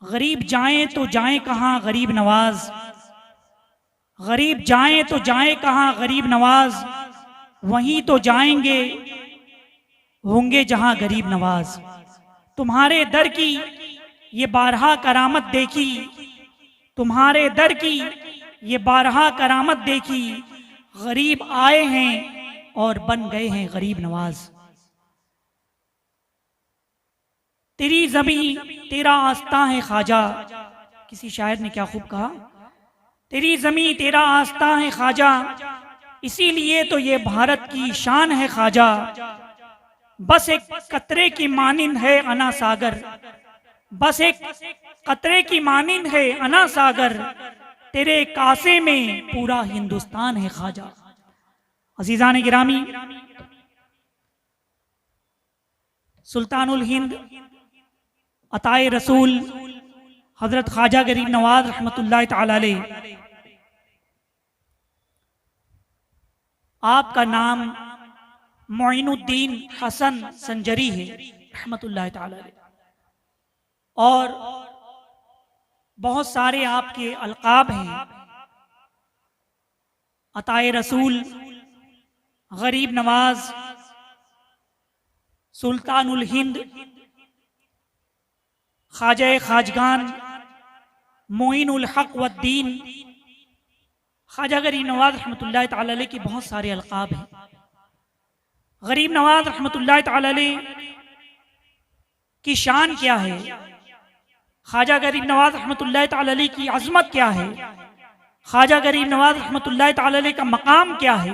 गरीब जाएं तो जाएं कहाँ गरीब नवाज, गरीब जाएं तो जाएं कहाँ गरीब नवाज, वहीं तो जाएंगे होंगे जहां गरीब नवाज। तुम्हारे दर की ये बारहा करामत देखी, तुम्हारे दर की ये बारहा करामत देखी, गरीब आए हैं और बन गए हैं गरीब नवाज। तेरी जमीन तेरा आस्था है ख्वाजा, किसी शायर ने क्या खूब कहा, तेरी जमीन तेरा आस्था है ख्वाजा, इसीलिए तो ये भारत की शान है ख्वाजा। बस एक कतरे की मानिंद है अना सागर, बस एक कतरे की मानिंद है अना सागर, तेरे कासे में पूरा हिंदुस्तान है ख्वाजा। अजीजान गिरामी, सुल्तानुल हिंद अताए रसूल हजरत ख्वाजा गरीब नवाज रहमतुल्लाह ताला अलैह, आपका नाम मोइनुद्दीन हसन संजरी है रहमतुल्लाह ताला अलैह, और बहुत सारे आपके अलकाब हैं, अताए रसूल, गरीब नवाज, सुल्तानुल हिंद, ख्वाजा खाजगान, मोइनुल हक वद्दीन। ख्वाजा गरीब नवाज रहमतुल्लाह ताला अलैह के बहुत सारे अलकाब हैं। गरीब नवाज रहमतुल्लाह ताला अलैह की शान क्या है, ख्वाजा गरीब नवाज रहमतुल्लाह ताला अलैह की अजमत क्या है, ख्वाजा गरीब नवाज रहमतुल्लाह ताला अलैह का मकाम क्या है,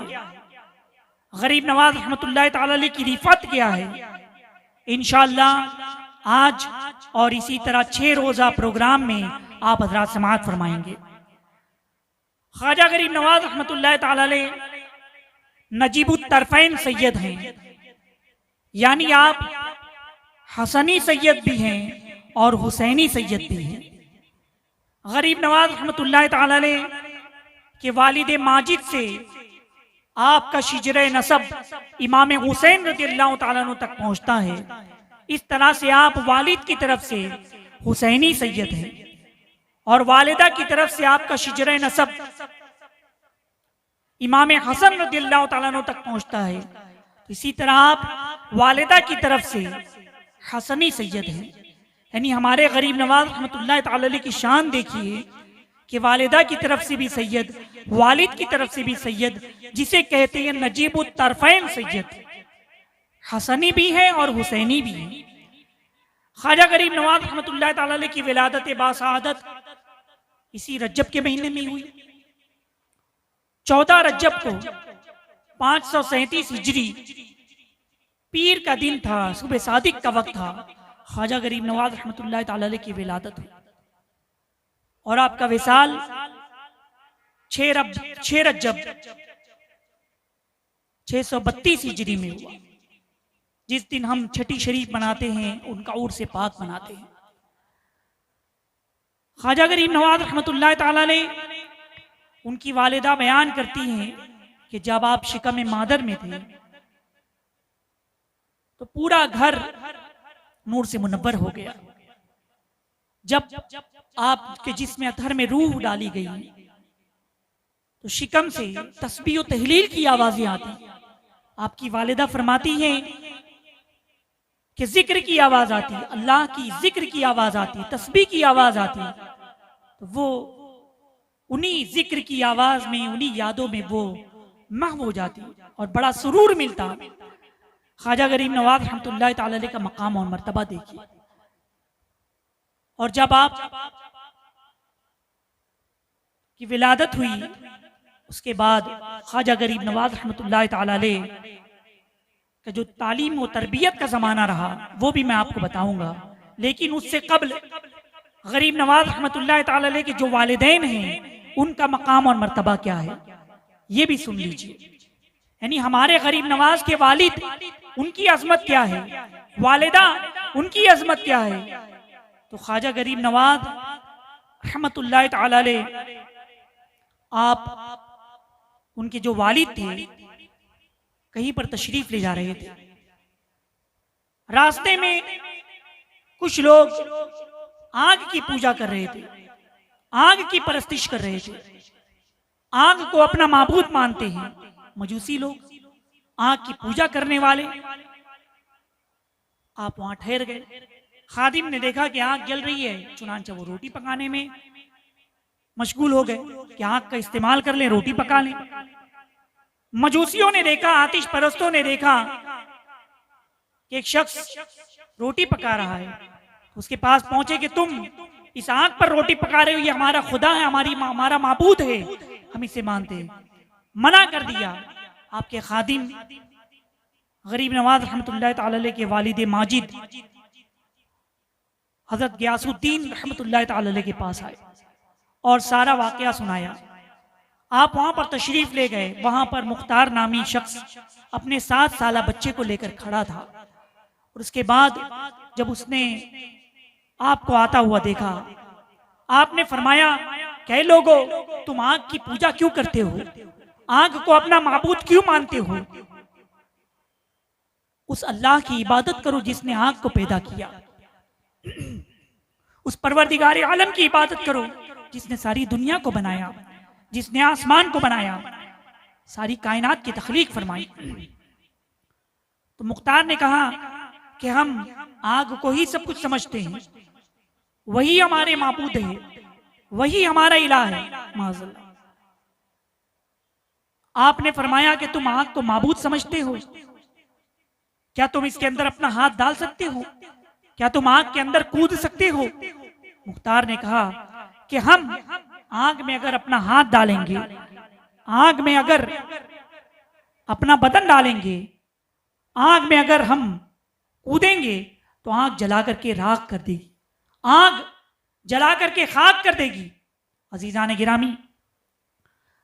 गरीब नवाज रहमतुल्लाह ताला अलैह की रिफत क्या है, इंशाअल्लाह आज और इसी तरह 6 रोजा प्रोग्राम में आप हजरात समाअत फरमाएंगे। ख्वाजा गरीब नवाज रहमतुल्लाह ताला अलैह नजीबुत तरफैन सैयद हैं, यानी आप हसनी सैयद भी हैं और हुसैनी सैयद भी हैं। गरीब नवाज रहमतुल्लाह ताला अलैह के वालिद माजिद से आपका शिजरे नसब इमाम हुसैन रज़ियल्लाहु ताला अन्हु तक पहुंचता है। इस तरह से आप वालिद की तरफ से हुसैनी सैयद हैं और वालिदा की तरफ से आपका शिजरे नसब इमाम हसन रज़ियल्लाहु ताला अन्हु तक पहुंचता है। तो इसी तरह आप वालिदा की तरफ से हसनी सैयद हैं, यानी हमारे गरीब नवाज रहमतुल्लाह ताला अलैह की शान देखिए कि वालिदा की तरफ से भी सैयद, वालिद की तरफ से भी सैयद, जिसे कहते हैं नजीबुत तरफैन सैयद, हसनी भी है और हुसैनी भी है। ख्वाजा गरीब नवाज रहमतुल्लाह ताला अलैह की विलादत बासआदत इसी रज्जब के महीने में हुई। 14 रज्जब को 537 हिजरी पीर का दिन था, सुबह सादिक का वक्त था, ख्वाजा गरीब नवाज रहमतुल्लाह ताला अलैह की विलादत हुई और आपका विसाल 6 रज्जब 632 हिजरी में हुआ, जिस दिन हम छठी शरीफ मनाते हैं, उनका उर्स पाक मनाते हैं। ख्वाजा गरीब नवाज रहमतुल्लाह ताला अलैह उनकी वालिदा बयान करती हैं कि जब आप शिकम मादर में थे तो पूरा घर नूर से मुनव्वर हो गया। जब आपके जिस्म अतहर में रूह डाली गई तो शिकम से तस्बीह और तहलील की आवाजें आती। आपकी वालिदा फरमाती हैं कि जिक्र की आवाज आती, अल्लाह की जिक्र की आवाज आती, तस्बीह की आवाज आती, तो वो उन्हीं जिक्र की आवाज में, उन्हीं यादों में वो महव हो जाती और बड़ा सुरूर मिलता। ख्वाजा गरीब नवाज रहमतुल्लाह ताला अलैह का मकाम और मर्तबा देखिए। और जब आप की विलादत हुई उसके बाद ख्वाजा गरीब नवाज रहमतुल्लाह ताला अलैह का जो तालीम और तरबियत का जमाना रहा वो भी मैं आपको बताऊंगा, लेकिन उससे कबल गरीब नवाज रहमतुल्लाह ताला अलैह के जो वालिदैन हैं उनका मकाम और मर्तबा क्या है ये भी सुन लीजिए। यानी हमारे गरीब नवाज के वालिद, उनकी अजमत क्या है, वालिदा उनकी अजमत क्या है। तो ख्वाजा गरीब नवाज रहमतुल्लाह ताला अलैह, आप उनके जो वालिद थे कहीं पर तशरीफ ले जा रहे थे, रास्ते में कुछ लोग आग की पूजा कर रहे थे, आग की परस्तिश कर रहे थे, आग को अपना माबूद मानते हैं मजूसी लोग, आग की पूजा करने वाले। आप वहां ठहर गए। खादिम ने देखा कि आग जल रही है, चुनांचे वो रोटी पकाने में मशगूल हो गए कि आग का इस्तेमाल कर लें, रोटी पका लें। मजूसियों ने देखा, आतिश परस्तों ने देखा कि एक शख्स रोटी पका रहा है, उसके पास पहुंचे कि तुम इस आग पर रोटी पका रहे हो, ये हमारा खुदा है, हमारा माबूद है, हम इसे मानते हैं। मना कर दिया। आपके खादिम गरीब नवाज रहमतुल्लाह ताला अलैह के वालिद माजिद हजरत गियासुद्दीन रहमतुल्लाह ताला अलैह के पास आए और सारा वाकया सुनाया। आप वहां पर तशरीफ ले गए। वहां पर मुख्तार नामी शख्स अपने 7 साला बच्चे को लेकर खड़ा था और उसके बाद जब उसने आपको आता हुआ देखा, आपने फरमाया, कई लोगों, तुम आग की पूजा क्यों करते हो, आग को अपना माबूद क्यों मानते हो? उस अल्लाह की इबादत करो जिसने आग को पैदा किया, उस परवरदिगार आलम की इबादत करो जिसने सारी दुनिया को बनाया, जिसने आसमान को बनाया, सारी कायनात की तख्लीक फरमाई। तो मुख्तार ने कहा कि हम आग को ही सब कुछ समझते हैं, वही हमारे माबूद है, वही हमारा इलाह है। माज़अल्लाह। आपने फरमाया कि तुम आग को माबूद समझते हो, क्या तुम इसके अंदर अपना हाथ डाल सकते हो? क्या तुम आग के अंदर कूद सकते हो? मुख्तार ने कहा कि हम आग में अगर अपना हाथ डालेंगे, आग में अगर अपना बदन डालेंगे, आग में अगर हम कूदेंगे तो आग जला करके राख कर देगी, आग जला करके खाक कर देगी। अजीजान गिरामी,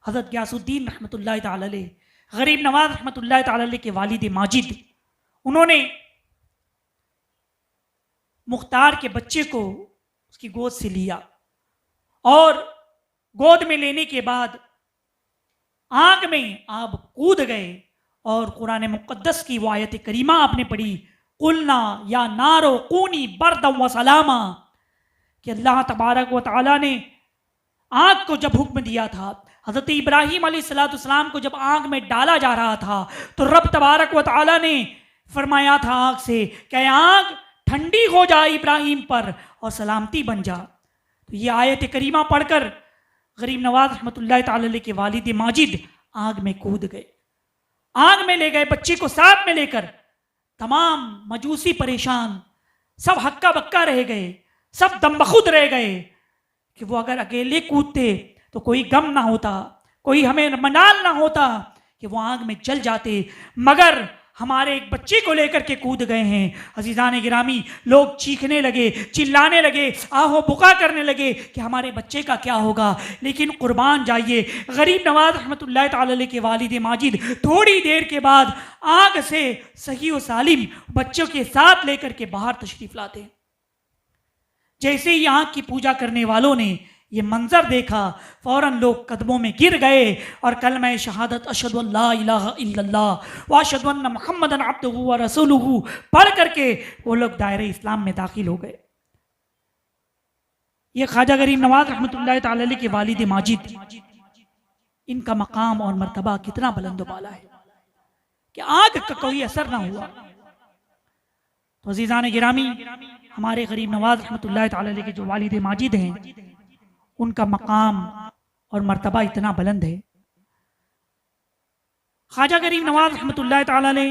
हजरत गियासुद्दीन रहमतुल्लाह ताला अलैह गरीब नवाज रहमतुल्लाह ताला अलैह के वालिद माजिद, उन्होंने मुख्तार के बच्चे को उसकी गोद से लिया और गोद में लेने के बाद आग में आप कूद गए और कुरान मुक़द्दस की वो आयत करीमा आपने पढ़ी, कुलना या नारो कूनी बरदम व सलामा, कि अल्लाह तबारक व तआला ने आग को जब हुक्म दिया था, हज़रत इब्राहीम अलैहिस्सलाम को जब आग में डाला जा रहा था, तो रब तबारक व तआला ने फरमाया था आग से कि आग ठंडी हो जा इब्राहीम पर और सलामती बन जा। तो ये आयत करीमा पढ़कर गरीब नवाज रहमतुल्लाह ताला अलैह के वालिद माजिद आग में कूद गए, आग में ले गए बच्चे को साथ में लेकर। तमाम मजूसी परेशान, सब हक्का बक्का रह गए, सब दमबखुद रह गए कि वो अगर अकेले कूदते तो कोई गम ना होता, कोई हमें मनाल ना होता कि वो आग में जल जाते, मगर हमारे एक बच्चे को लेकर के कूद गए हैं। अजीजान गिरामी, लोग चीखने लगे, चिल्लाने लगे, आहो बुका करने लगे कि हमारे बच्चे का क्या होगा। लेकिन कुर्बान जाइए, गरीब नवाज रहमतुल्लाह ताला अलैह के वालिद माजिद थोड़ी देर के बाद आग से सही व सालिम बच्चों के साथ लेकर के बाहर तशरीफ लाते। जैसे ही आग की पूजा करने वालों ने ये मंजर देखा, फौरन लोग कदमों में गिर गए और कलमा शहादत अशहदु अल्ला इलाहा इल्लल्लाह व अशहदु अन्ना मुहम्मदन अब्दुहु व रसूलुहु पढ़ करके वो लोग दायरे इस्लाम में दाखिल हो गए। ये ख्वाजा गरीब नवाज रहमतुल्लाह ताला अलैह के वालिद माजिद, इनका मकाम और मर्तबा कितना बुलंद बाला है कि आग का कोई असर ना हुआ। तो अजीजान गिरामी, हमारे गरीब नवाज रहमतुल्लाह ताला अलैह के जो वालिद माजिद हैं, उनका मकाम और मर्तबा इतना बुलंद है। ख्वाजा गरीब नवाज रहमतुल्लाह ताला अलैह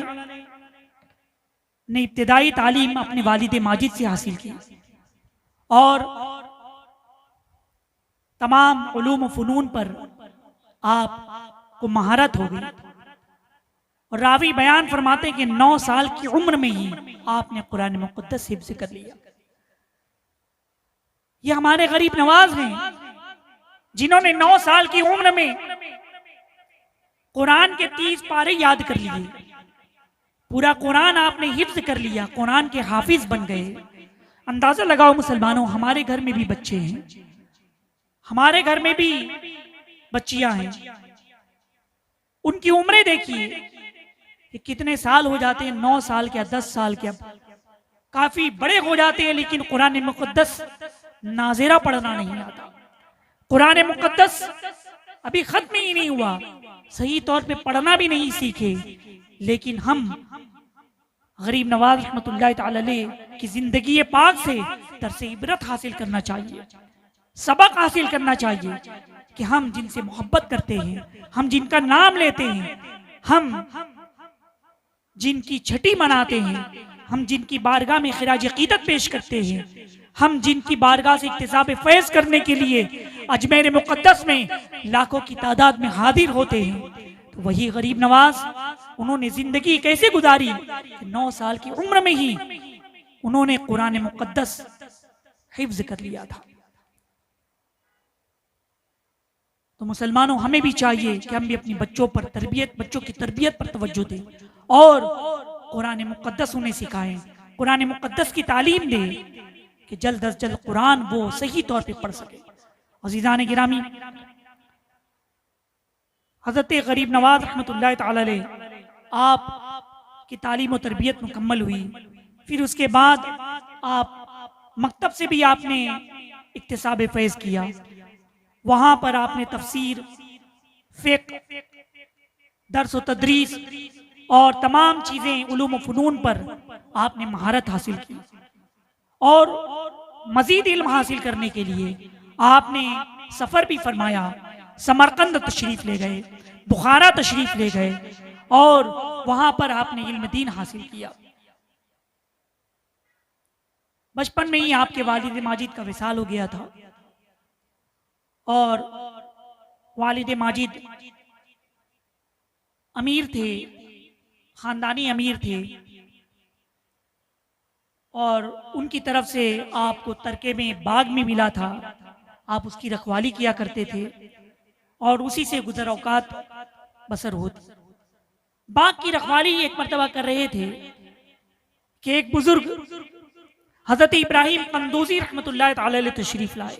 ने इब्तिदाई तालीम अपने वालिद माजिद से हासिल की और तमाम उलूम फ़ुनून पर आपको महारत हो गई। और रावी बयान फरमाते हैं कि 9 साल की उम्र में ही आपने कुरान मुक़द्दस हिफ्ज़ कर लिया। ये हमारे गरीब नवाज हैं जिन्होंने 9 साल की उम्र में कुरान के 30 पारे याद कर लिए, पूरा कुरान आपने हिफ्ज़ कर लिया, कुरान के हाफिज बन गए। अंदाजा लगाओ मुसलमानों, हमारे घर में भी बच्चे हैं, हमारे घर में भी बच्चियां हैं, उनकी उम्रें देखिए कि कितने साल हो जाते हैं, 9 साल के, 10 साल के, अब काफी बड़े हो जाते हैं, लेकिन कुरान मुक़द्दस नाज़िरा पढ़ना नहीं आता, कुरान मुक़द्दस अभी खत्म ही नहीं हुआ, सही तौर पे पढ़ना भी नहीं सीखे। लेकिन हम गरीब नवाज रहमतुल्लाह तआला अलैह की जिंदगी पाक से दर्स इबरत हासिल करना चाहिए, सबक हासिल करना चाहिए कि हम जिनसे मोहब्बत करते हैं, हम जिनका नाम लेते हैं, हम जिनकी छठी मनाते हैं, हम जिनकी बारगाह में खिराज अकीदत पेश करते हैं, हम जिनकी बारगाह से इक्तिसाब फैज करने के लिए अजमेर मुक़द्दस में लाखों की तादाद में हाजिर होते हैं, तो वही गरीब नवाज उन्होंने जिंदगी कैसे गुजारी कि 9 साल की उम्र में ही उन्होंने कुरान मुक़द्दस हिफ्ज कर लिया था। तो मुसलमानों, हमें भी चाहिए कि हम भी अपनी बच्चों की तरबियत पर तवज्जो दें और कुरान मुक़द्दस उन्हें सिखाएं, कुरान मुक़द्दस की तालीम दें कि जल्द अज जल्द कुरान वो सही तौर पे पढ़ सके। अज़ीज़ान गिरामी, हज़रत गरीब नवाज रहमतुल्लाह तआला अलैह आप की तालीम और तरबियत मुकम्मल हुई, फिर उसके बाद आप मकतब से भी आपने इक्तिसाब फैज़ किया, वहां पर आपने तफसीर, फ़िक़्ह, दर्स व तदरीस और तमाम चीज़ें उलूम व फ़नून पर आपने महारत हासिल की और मज़ीद इल्म हासिल करने के लिए आपने सफ़र भी फरमाया, समरकंद तशरीफ़ ले गए, बुखारा तशरीफ़ ले गए और वहां पर आपने इल्म दीन हासिल किया। बचपन में ही आपके वालिद माजिद का विसाल हो गया था और वालिद माजिद अमीर थे, खानदानी अमीर थे और उनकी तरफ से आपको तरके में बाग में मिला था, आप उसकी रखवाली किया करते थे और उसी से गुजर औकात बसर होती। बाग की रखवाली एक मर्तबा कर रहे थे कि एक बुजुर्ग हजरत इब्राहिम कंदूजी रहमतुल्लाह तआला अलैह तशरीफ लाए।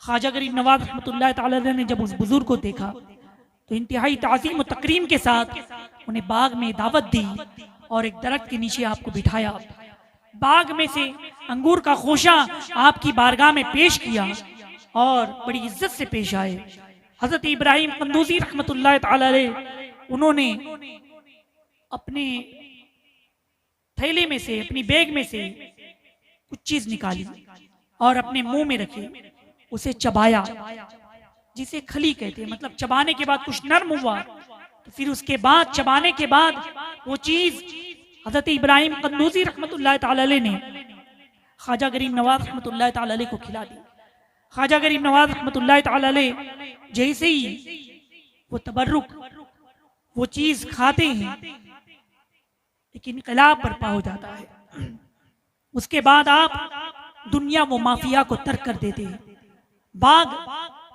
ख्वाजा गरीब नवाज रहमतुल्लाह तआला अलैह ने जब उस बुजुर्ग को देखा तो इंतहाई ताज़ीम और तकरीम के साथ उन्हें बाग में दावत दी और एक दरख्त के नीचे आपको बिठाया, बाग में से अंगूर का खोशा आपकी बारगाह में पेश किया और बड़ी इज्जत से पेश आए। हजरत इब्राहिम कंदूजी रहमतुल्लाह तआला अलैह उन्होंने अपने थैले में से, अपनी बैग में से कुछ चीज निकाली और अपने मुंह में रखी, उसे चबाया, जिसे खली कहते हैं, मतलब चबाने के बाद कुछ नर्म हुआ तो फिर उसके बाद चबाने के बाद वो चीज हजरत इब्राहिम कंदूजी रहमतुल्लाह तआला अलैह ने ख्वाजा गरीब नवाज रहमतुल्लाह तआला अलैह को खिला दी। ख्वाजा गरीब नवाज रहमतुल्लाह तआला अलैह जैसे ही वो तबर्रुक वो चीज खाते हैं एक इनकलाब बर्पा हो जाता है। उसके बाद आप दुनिया व माफिया को तर्क कर देते हैं, बाग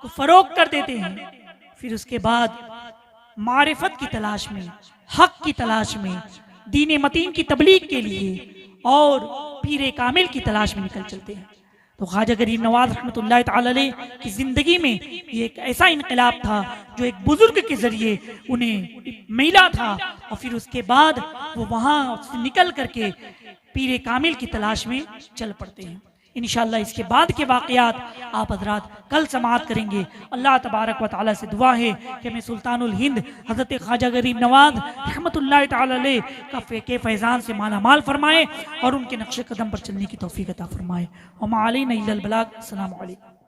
को फरोख्त कर देते हैं, फिर उसके बाद मारिफत की तलाश में, हक की तलाश में, दीन मतीन की तबलीग के लिए और पीर कामिल की तलाश में निकल चलते हैं। तो ख्वाजा गरीब नवाज रहमतुल्लाह तआला अलैह की जिंदगी में ये एक ऐसा इनकलाब था जो एक बुजुर्ग के जरिए उन्हें मिला था और फिर उसके बाद वो वहां से निकल करके पीर कामिल की तलाश में चल पड़ते हैं। इंशाअल्लाह इसके बाद के वाक़यात आप हजरात कल समाअत करेंगे। अल्लाह तबारक व तआला से दुआ है कि मैं सुल्तानुल हिंद हज़रत ख्वाजा गरीब नवाज रहमतुल्लाह तआला अलैह का के फैज़ान से माला माल फरमाए और उनके नक्शे कदम पर चलने की तौफीक अता फरमाए। वमा अलैना इल्लल बलाग। अस्सलामु अलैकुम।